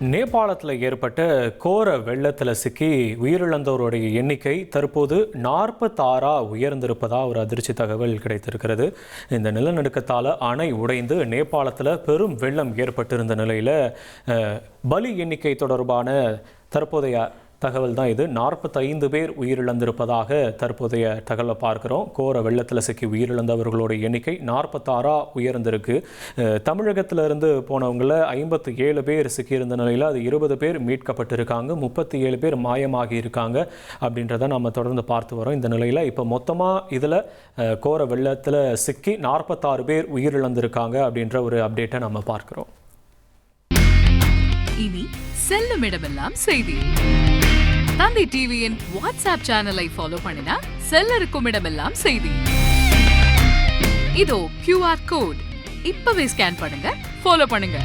நேபாளத்தில் ஏற்பட்ட கோர வெள்ளத்தில் சிக்கி உயிரிழந்தோருடைய எண்ணிக்கை தற்போது 46 உயர்ந்திருப்பதாக ஒரு அதிர்ச்சி தகவல் கிடைத்திருக்கிறது. இந்த நிலநடுக்கத்தால் அணை உடைந்து நேபாளத்தில் பெரும் வெள்ளம் ஏற்பட்டிருந்த நிலையில் பலி எண்ணிக்கை தொடர்பான தற்போதைய தகவல் தான் இது. 45 பேர் உயிரிழந்திருப்பதாக தற்போதைய தகவலை பார்க்கிறோம். கோர வெள்ளத்தில் சிக்கி உயிரிழந்தவர்களோட எண்ணிக்கை 46 உயர்ந்திருக்கு. தமிழகத்திலிருந்து போனவங்கள 57 பேர் சிக்கியிருந்த நிலையில் அது 20 பேர் மீட்கப்பட்டிருக்காங்க, 37 பேர் மாயமாகி இருக்காங்க அப்படின்றத நம்ம தொடர்ந்து பார்த்து வரோம். இந்த நிலையில் இப்போ மொத்தமாக இதில் கோர வெள்ளத்தில் சிக்கி 46 பேர் உயிரிழந்திருக்காங்க அப்படின்ற ஒரு அப்டேட்டை நம்ம பார்க்கிறோம். இனி செல்லும் இடமெல்லாம் செய்தி. தந்தி டிவியின் வாட்ஸ்அப் சேனலை ஃபாலோ பண்ணினா செல்ல இருக்கும் இடமெல்லாம் செய்தி. இதோ QR கோட் இப்பவே ஸ்கேன் பண்ணுங்க, ஃபாலோ பண்ணுங்க.